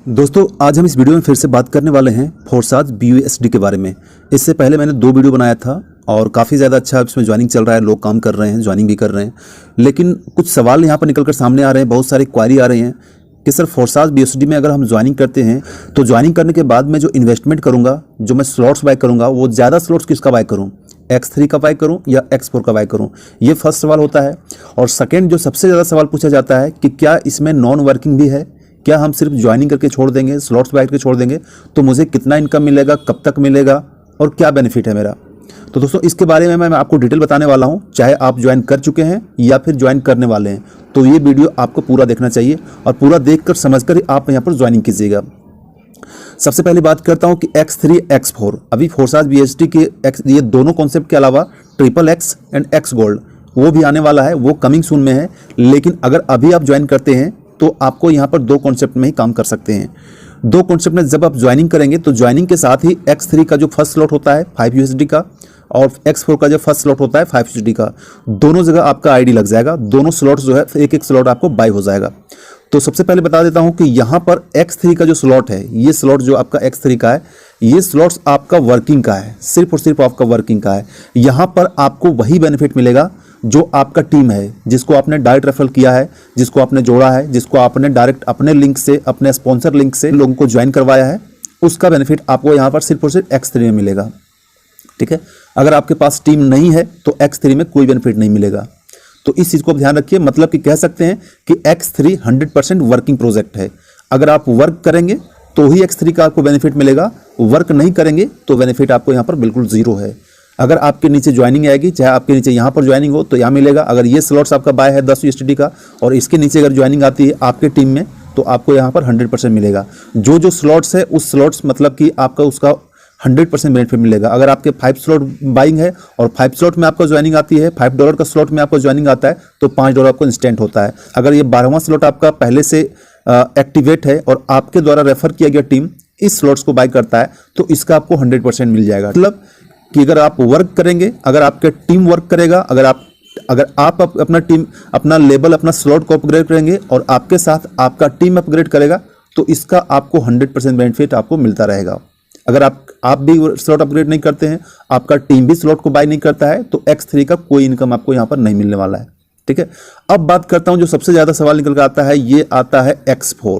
दोस्तों आज हम इस वीडियो में फिर से बात करने वाले हैं फोर्साज BUSD के बारे में। इससे पहले मैंने 2 वीडियो बनाया था और काफ़ी ज़्यादा अच्छा इसमें ज्वाइनिंग चल रहा है, लोग काम कर रहे हैं, ज्वाइनिंग भी कर रहे हैं। लेकिन कुछ सवाल यहाँ पर निकल कर सामने आ रहे हैं, बहुत सारी क्वारी आ रही हैं कि सर फोर्साज BUSD में अगर हम ज्वाइनिंग करते हैं तो ज्वाइनिंग करने के बाद मैं जो इन्वेस्टमेंट करूँगा, जो मैं स्लॉट्स बाय करूँगा, वो ज़्यादा स्लॉट्स किसका बाय करूँ, X3 का बाय करूँ या X4 का बाय करूँ? ये फर्स्ट सवाल होता है। और सेकेंड जो सबसे ज़्यादा सवाल पूछा जाता है कि क्या इसमें नॉन वर्किंग भी है, क्या हम सिर्फ ज्वाइनिंग करके छोड़ देंगे, स्लॉट्स बाय करके छोड़ देंगे तो मुझे कितना इनकम मिलेगा, कब तक मिलेगा और क्या बेनिफिट है मेरा? तो दोस्तों इसके बारे में मैं आपको डिटेल बताने वाला हूं, चाहे आप ज्वाइन कर चुके हैं या फिर ज्वाइन करने वाले हैं। तो ये वीडियो आपको पूरा देखना चाहिए और पूरा देखकर समझकर आप यहाँ पर ज्वाइनिंग कीजिएगा। सबसे पहले बात करता हूँ कि X3 X4 अभी फोर्साज BUSD के ये दोनों कॉन्सेप्ट के अलावा XXX एंड X गोल्ड वो भी आने वाला है, वो कमिंग सून में है। लेकिन अगर अभी आप ज्वाइन करते हैं तो आपको यहाँ पर 2 कॉन्सेप्ट में ही काम कर सकते हैं। 2 कॉन्सेप्ट में जब आप ज्वाइनिंग करेंगे तो ज्वाइनिंग के साथ ही X3 का जो फर्स्ट स्लॉट होता है 5 USD का और X4 का जो फर्स्ट स्लॉट होता है 5 USD का, दोनों जगह आपका आईडी लग जाएगा, दोनों स्लॉट्स जो है एक स्लॉट आपको बाय हो जाएगा। तो सबसे पहले बता देता हूं कि यहाँ पर X3 का जो स्लॉट है, ये स्लॉट जो आपका X3 का है, ये स्लॉट्स आपका वर्किंग का है, सिर्फ और सिर्फ आपका वर्किंग का है। यहाँ पर आपको वही बेनिफिट मिलेगा जो आपका टीम है, जिसको आपने डायरेक्ट रेफरल किया है, जिसको आपने जोड़ा है, जिसको आपने डायरेक्ट अपने लिंक से, अपने स्पॉन्सर लिंक से लोगों को ज्वाइन करवाया है, उसका बेनिफिट आपको यहाँ पर सिर्फ और सिर्फ X3 में मिलेगा। ठीक है, अगर आपके पास टीम नहीं है तो X3 में कोई बेनिफिट नहीं मिलेगा। तो इस चीज़ को ध्यान रखिए, मतलब कि कह सकते हैं कि X3 100% वर्किंग प्रोजेक्ट है। अगर आप वर्क करेंगे तो ही X3 का आपको बेनिफिट मिलेगा, वर्क नहीं करेंगे तो बेनिफिट आपको यहाँ पर बिल्कुल जीरो है। अगर आपके नीचे ज्वाइनिंग आएगी, चाहे आपके नीचे यहाँ पर ज्वाइनिंग हो तो यहाँ मिलेगा। अगर ये स्लॉट्स आपका बाय है 10 USD का और इसके नीचे अगर ज्वाइनिंग आती है आपके टीम में तो आपको यहाँ पर 100% मिलेगा। जो स्लॉट्स है उस स्लॉट्स मतलब कि आपका उसका 100% बेनिफिट मिलेगा। अगर आपके 5 स्लॉट बाइंग है और 5 स्लॉट में आपका ज्वाइनिंग आती है, $5 का स्लॉट में आपको ज्वाइनिंग आता है तो $5 आपको इंस्टेंट होता है। अगर ये 12वां स्लॉट आपका पहले से एक्टिवेट है और आपके द्वारा रेफर किया गया टीम इस स्लॉट्स को बाय करता है तो इसका आपको 100% मिल जाएगा। मतलब कि अगर आप वर्क करेंगे, अगर आपके टीम वर्क करेगा, अगर आप अपना टीम, अपना लेवल, अपना स्लॉट को अपग्रेड करेंगे और आपके साथ आपका टीम अपग्रेड करेगा तो इसका आपको 100% बेनिफिट आपको मिलता रहेगा। अगर आप भी स्लॉट अपग्रेड नहीं करते हैं, आपका टीम भी स्लॉट को बाय नहीं करता है तो X3 का कोई इनकम आपको यहाँ पर नहीं मिलने वाला है। ठीक है, अब बात करता हूँ जो सबसे ज़्यादा सवाल निकल कर आता है, ये आता है X4।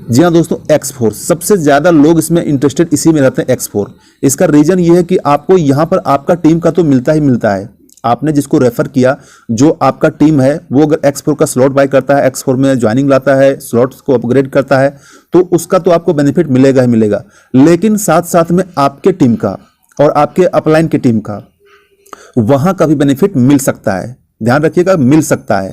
जी हाँ दोस्तों, X4 सबसे ज़्यादा लोग इसमें इंटरेस्टेड इसी में रहते हैं X4। इसका रीज़न ये है कि आपको यहाँ पर आपका टीम का तो मिलता ही मिलता है। आपने जिसको रेफर किया, जो आपका टीम है, वो अगर X4 का स्लॉट बाय करता है, X4 में ज्वाइनिंग लाता है, स्लॉट्स को अपग्रेड करता है तो उसका तो आपको बेनिफिट मिलेगा ही मिलेगा। लेकिन साथ साथ में आपके टीम का और आपके अपलाइन के टीम का वहाँ का भी बेनिफिट मिल सकता है। ध्यान रखिएगा, मिल सकता है।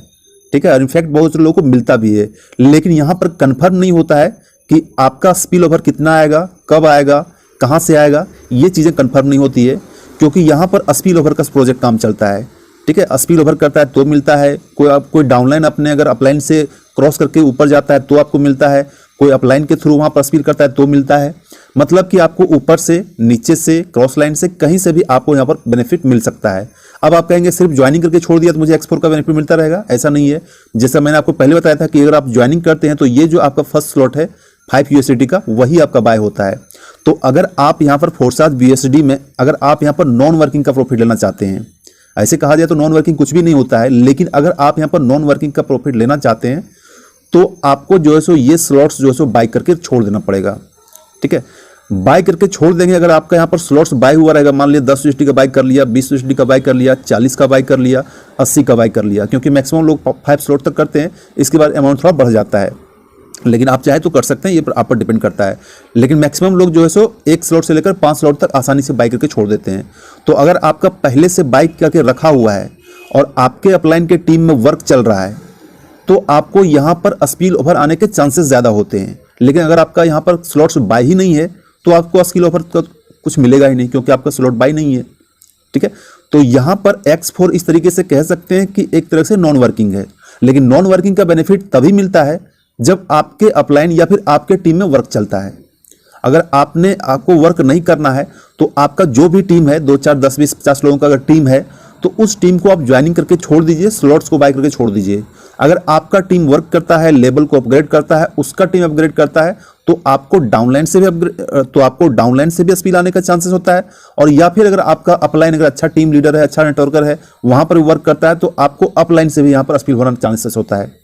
ठीक है, इनफैक्ट बहुत से लोगों को मिलता भी है। लेकिन यहाँ पर कन्फर्म नहीं होता है कि आपका स्पिल ओवर कितना आएगा, कब आएगा, कहाँ से आएगा, ये चीज़ें कन्फर्म नहीं होती है क्योंकि यहाँ पर स्पिल ओवर का प्रोजेक्ट काम चलता है। ठीक है, स्पिल ओवर करता है तो मिलता है, कोई डाउनलाइन अपने अगर अपलाइन से क्रॉस करके ऊपर जाता है तो आपको मिलता है, कोई अपलाइन के थ्रू वहाँ पर स्पिल करता है तो मिलता है। मतलब कि आपको ऊपर से, नीचे से, क्रॉस लाइन से, कहीं से भी आपको यहाँ पर बेनिफिट मिल सकता है। अब आप कहेंगे सिर्फ ज्वाइनिंग करके छोड़ दिया तो मुझे X4 का बेनिफिट मिलता रहेगा, ऐसा नहीं है। जैसा मैंने आपको पहले बताया था कि अगर आप ज्वाइनिंग करते हैं तो ये जो आपका फर्स्ट स्लॉट है 5 USD का, वही आपका बाय होता है। तो अगर आप यहाँ पर फोर्साज BUSD में अगर आप यहाँ पर नॉन वर्किंग का प्रॉफिट लेना चाहते हैं, ऐसे कहा जाए तो नॉन वर्किंग कुछ भी नहीं होता है, लेकिन अगर आप यहाँ पर नॉन वर्किंग का प्रॉफिट लेना चाहते हैं तो आपको जो है सो ये स्लॉट्स जो है सो बाय करके छोड़ देना पड़ेगा। ठीक है, बाय करके छोड़ देंगे। अगर आपका यहाँ पर स्लॉट्स बाय हुआ रहेगा, मान लिया 10 USD का बाय कर लिया, 20 USD का बाय कर लिया, 40 का बाय कर लिया, 80 का बाय कर लिया, क्योंकि मैक्सिमम लोग 5 स्लॉट तक करते हैं, इसके बाद अमाउंट थोड़ा बढ़ जाता है। लेकिन आप चाहे तो कर सकते हैं, ये आप पर डिपेंड करता है। लेकिन मैक्सिमम लोग जो है सो 1 स्लॉट से लेकर 5 स्लॉट तक आसानी से बाय करके छोड़ देते हैं। तो अगर आपका पहले से बाय करके रखा हुआ है और आपके अपलाइन के टीम में वर्क चल रहा है तो आपको यहाँ पर स्पिल ओवर आने के चांसेस ज़्यादा होते हैं। लेकिन अगर आपका यहाँ पर स्लॉट्स बाय ही नहीं है तो आपको स्पिल ओवर का कुछ मिलेगा ही नहीं, क्योंकि आपका स्लॉट बाय नहीं है। ठीक है, तो यहाँ पर X4 इस तरीके से कह सकते हैं कि एक तरह से नॉन वर्किंग है। लेकिन नॉन वर्किंग का बेनिफिट तभी मिलता है जब आपके अपलाइन या फिर आपके टीम में वर्क चलता है। अगर आपको वर्क नहीं करना है तो आपका जो भी टीम है, 2, 4, 10, 20, 50 लोगों का अगर टीम है तो उस टीम को आप ज्वाइनिंग करके छोड़ दीजिए, स्लॉट्स को बाय करके छोड़ दीजिए। अगर आपका टीम वर्क करता है, लेवल को अपग्रेड करता है, उसका टीम अपग्रेड करता है, तो आपको डाउनलाइन से भी स्पीड आने का चांसेस होता है। और या फिर अगर आपका अपलाइन अगर अच्छा टीम लीडर है, अच्छा नेटवर्कर है, वहां पर वर्क करता है, तो आपको अपलाइन से भी यहाँ पर स्पीड होने का चांसेस होता है।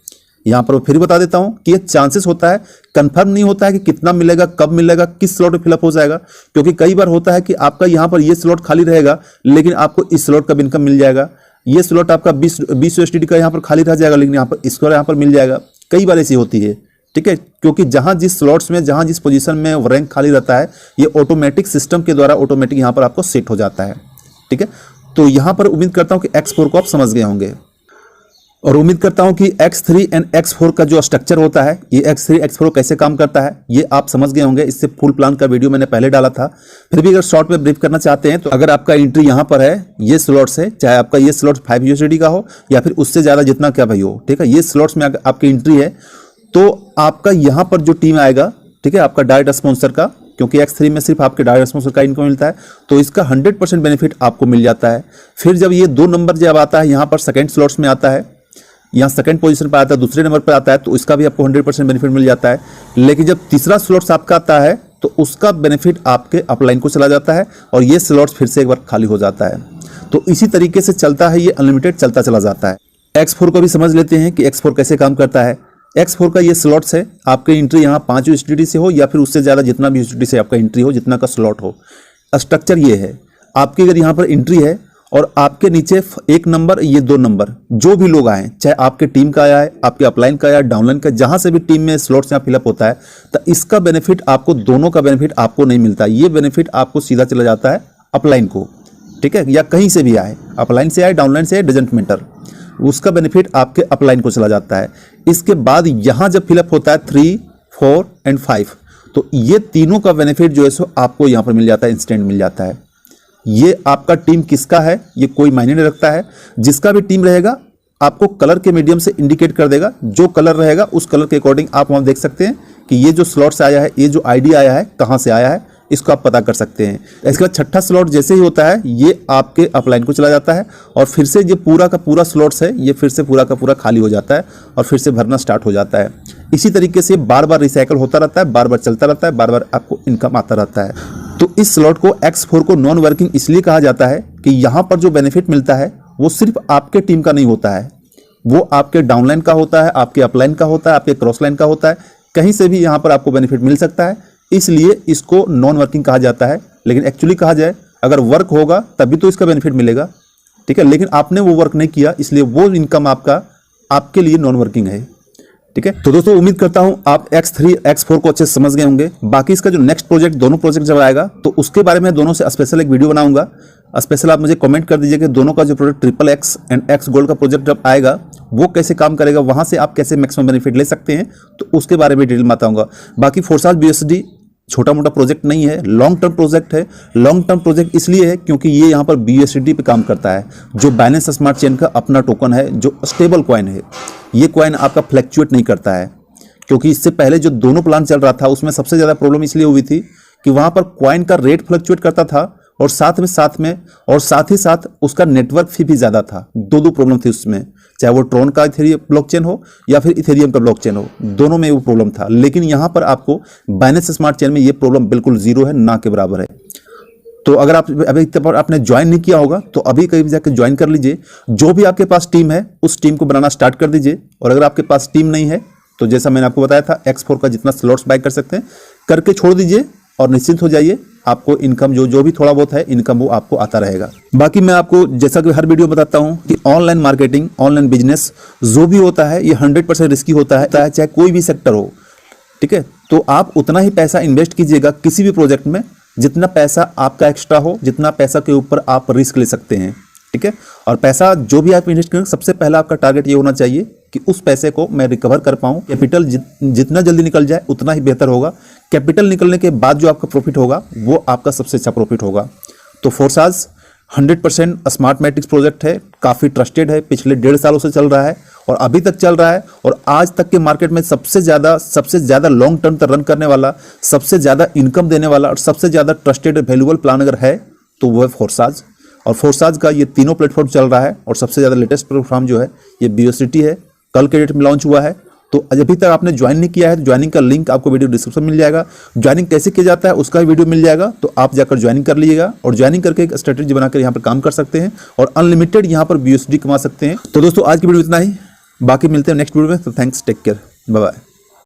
यहाँ पर फिर बता देता हूं कि ये चांसेस होता है, कंफर्म नहीं होता है कि कितना मिलेगा, कब मिलेगा, किस स्लॉट में फिलअप हो जाएगा। क्योंकि कई बार होता है कि आपका यहाँ पर ये स्लॉट खाली रहेगा, लेकिन आपको इस स्लॉट का इनकम मिल जाएगा। ये स्लॉट आपका 20 USDT का यहाँ पर खाली रह जाएगा, लेकिन यहाँ पर इसको यहाँ पर मिल जाएगा। कई बार ऐसी होती है, ठीक है। क्योंकि जहां जिस स्लॉट्स में, जहां जिस पोजीशन में रैंक खाली रहता है, ये ऑटोमेटिक सिस्टम के द्वारा ऑटोमेटिक यहाँ पर आपको सेट हो जाता है, ठीक है। तो यहाँ पर उम्मीद करता हूँ कि X4 को आप समझ गए होंगे, और उम्मीद करता हूं कि X3 एंड X4 का जो स्ट्रक्चर होता है, ये X3 X4 कैसे काम करता है, ये आप समझ गए होंगे। इससे फुल प्लान का वीडियो मैंने पहले डाला था। फिर भी अगर शॉर्ट में ब्रीफ करना चाहते हैं, तो अगर आपका एंट्री यहां पर है, ये स्लॉट्स है, चाहे आपका ये स्लॉट 5 USDT का हो या फिर उससे ज़्यादा जितना क्या भाई हो, ठीक है, ये स्लॉट्स में आपकी एंट्री है, तो आपका यहाँ पर जो टीम आएगा, ठीक है, आपका डायरेक्ट स्पॉन्सर का, क्योंकि X3 में सिर्फ आपके डायरेक्ट स्पॉन्सर का इनकम मिलता है, तो इसका 100% बेनिफिट आपको मिल जाता है। फिर जब ये 2 नंबर जब आता है, यहाँ पर सेकेंड स्लॉट्स में आता है, यहाँ सेकंड पोजीशन पर आता है, दूसरे नंबर पर आता है, तो इसका भी आपको 100% बेनिफिट मिल जाता है। लेकिन जब तीसरा स्लॉट्स आपका आता है, तो उसका बेनिफिट आपके अपलाइन को चला जाता है, और ये स्लॉट्स फिर से एक बार खाली हो जाता है। तो इसी तरीके से चलता है, ये अनलिमिटेड चलता चला जाता है। X4 को भी समझ लेते हैं कि X4 कैसे काम करता है। X4 का ये स्लॉट्स है, आपकी एंट्री यहाँ 5 USDT से हो या फिर उससे ज़्यादा, जितना भी USDT से आपका एंट्री हो, जितना का स्लॉट हो। स्ट्रक्चर ये है, आपकी अगर यहाँ पर एंट्री है और आपके नीचे 1 नंबर, ये 2 नंबर, जो भी लोग आए, चाहे आपके टीम का आया है, आपके अपलाइन का आया, डाउनलाइन का, जहां से भी टीम में स्लॉट्स यहाँ फिलअप होता है, तो इसका बेनिफिट आपको, दोनों का बेनिफिट आपको नहीं मिलता। ये बेनिफिट आपको सीधा चला जाता है अपलाइन को, ठीक है, या कहीं से भी आए, अपलाइन से आए, डाउनलाइन से आए, डजेंट मैटर, उसका बेनिफिट आपके अपलाइन को चला जाता है। इसके बाद यहाँ जब फिलअप होता है 3, 4 एंड 5, तो ये तीनों का बेनिफिट जो है सो आपको यहाँ पर मिल जाता है, इंस्टेंट मिल जाता है। ये आपका टीम किसका है, ये कोई मायने नहीं रखता है। जिसका भी टीम रहेगा, आपको कलर के मीडियम से इंडिकेट कर देगा। जो कलर रहेगा, उस कलर के अकॉर्डिंग आप वहाँ देख सकते हैं कि ये जो स्लॉट्स आया है, ये जो आईडी आया है, कहाँ से आया है, इसको आप पता कर सकते हैं। इसके बाद छठा स्लॉट जैसे ही होता है, ये आपके अपलाइन को चला जाता है, और फिर से ये पूरा का पूरा स्लॉट्स है, ये फिर से पूरा का पूरा खाली हो जाता है, और फिर से भरना स्टार्ट हो जाता है। इसी तरीके से बार बार रिसाइकल होता रहता है, बार बार चलता रहता है, बार बार आपको इनकम आता रहता है। तो इस स्लॉट को X4 को नॉन वर्किंग इसलिए कहा जाता है कि यहाँ पर जो बेनिफिट मिलता है, वो सिर्फ आपके टीम का नहीं होता है, वो आपके डाउनलाइन का होता है, आपके अपलाइन का होता है, आपके क्रॉसलाइन का होता है, कहीं से भी यहाँ पर आपको बेनिफिट मिल सकता है। इसलिए इसको नॉन वर्किंग कहा जाता है। लेकिन एक्चुअली कहा जाए, अगर वर्क होगा तभी तो इसका बेनिफिट मिलेगा, ठीक है, लेकिन आपने वो वर्क नहीं किया, इसलिए वो इनकम आपका आपके लिए नॉन वर्किंग है, ठीक है। तो दोस्तों, उम्मीद करता हूं आप X3 X4 को अच्छे से समझ गए होंगे। बाकी इसका जो नेक्स्ट प्रोजेक्ट, दोनों प्रोजेक्ट जब आएगा, तो उसके बारे में दोनों से स्पेशल एक वीडियो बनाऊंगा। स्पेशल आप मुझे कमेंट कर दीजिए कि दोनों का जो project XXX and X gold का प्रोजेक्ट जब आएगा, वो कैसे काम करेगा, वहां से आप कैसे मैक्सिमम बेनिफिट ले सकते हैं, तो उसके बारे में डिटेल में बताऊंगा। बाकी फोर्साज BUSD छोटा मोटा प्रोजेक्ट नहीं है, लॉन्ग टर्म प्रोजेक्ट है। लॉन्ग टर्म प्रोजेक्ट इसलिए है क्योंकि ये यहाँ पर BUSD पे काम करता है, जो बाइनेंस स्मार्ट चेन का अपना टोकन है, जो स्टेबल कॉइन है। ये कॉइन आपका फ्लैक्चुएट नहीं करता है, क्योंकि इससे पहले जो दोनों प्लान चल रहा था, उसमें सबसे ज़्यादा प्रॉब्लम इसलिए हुई थी कि वहाँ पर कॉइन का रेट फ्लक्चुएट करता था, और साथ ही साथ उसका नेटवर्क फी भी ज़्यादा था। दो प्रॉब्लम थी उसमें, चाहे वो ट्रॉन का ब्लॉकचेन हो या फिर इथेरियम का ब्लॉकचेन हो, दोनों में वो प्रॉब्लम था। लेकिन यहाँ पर आपको बाइनेंस स्मार्ट चेन में ये प्रॉब्लम बिल्कुल जीरो है, ना के बराबर है। तो अगर आप अभी तक आपने ज्वाइन नहीं किया होगा, तो अभी कहीं जाकर ज्वाइन कर लीजिए। जो भी आपके पास टीम है, उस टीम को बनाना स्टार्ट कर दीजिए। और अगर आपके पास टीम नहीं है, तो जैसा मैंने आपको बताया था, X4 का जितना स्लॉट्स बाय कर सकते हैं करके छोड़ दीजिए, और निश्चिंत हो जाइए। आपको इनकम जो भी थोड़ा बहुत है इनकम, वो आपको आता रहेगा। बाकी मैं आपको जैसा कि हर वीडियो में बताता हूं कि ऑनलाइन मार्केटिंग, ऑनलाइन बिजनेस जो भी होता है, ये 100% रिस्की होता है, चाहे कोई भी सेक्टर हो, ठीक है। तो आप उतना ही पैसा इन्वेस्ट कीजिएगा किसी भी प्रोजेक्ट में, जितना पैसा आपका एक्स्ट्रा हो, जितना पैसा के ऊपर आप रिस्क ले सकते हैं, ठीक है। और पैसा जो भी आप इन्वेस्ट करें, सबसे पहला आपका टारगेट ये होना चाहिए कि उस पैसे को मैं रिकवर कर पाऊँ। कैपिटल जितना जल्दी निकल जाए उतना ही बेहतर होगा। कैपिटल निकलने के बाद जो आपका प्रॉफिट होगा, वो आपका सबसे अच्छा प्रॉफिट होगा। तो फोर्साज 100% स्मार्ट मैट्रिक्स प्रोजेक्ट है, काफ़ी ट्रस्टेड है, पिछले 1.5 सालों से चल रहा है और अभी तक चल रहा है। और आज तक के मार्केट में सबसे ज़्यादा लॉन्ग टर्म तक रन करने वाला, सबसे ज़्यादा इनकम देने वाला और सबसे ज़्यादा ट्रस्टेड वैल्यूएबल प्लान अगर है, तो वो है फोर्साज। और फोर्साज का ये तीनों प्लेटफॉर्म चल रहा है और सबसे ज़्यादा लेटेस्ट प्लेटफॉर्म जो है ये BUSDT है, कल के डेट में लॉन्च हुआ है। तो अभी तक आपने ज्वाइन नहीं किया है तो ज्वाइनिंग का लिंक आपको वीडियो डिस्क्रिप्शन में मिल जाएगा। ज्वाइनिंग कैसे किया जाता है उसका वीडियो मिल जाएगा, तो आप जाकर ज्वाइनिंग कर लीजिएगा और ज्वाइनिंग करके एक स्ट्रेटेजी बनाकर यहाँ पर काम कर सकते हैं और अनलिमिटेड यहाँ पर BUSD कमा सकते हैं। तो दोस्तों आज की वीडियो इतना ही, बाकी मिलते हैं नेक्स्ट वीडियो में। तो thanks, take care, bye bye.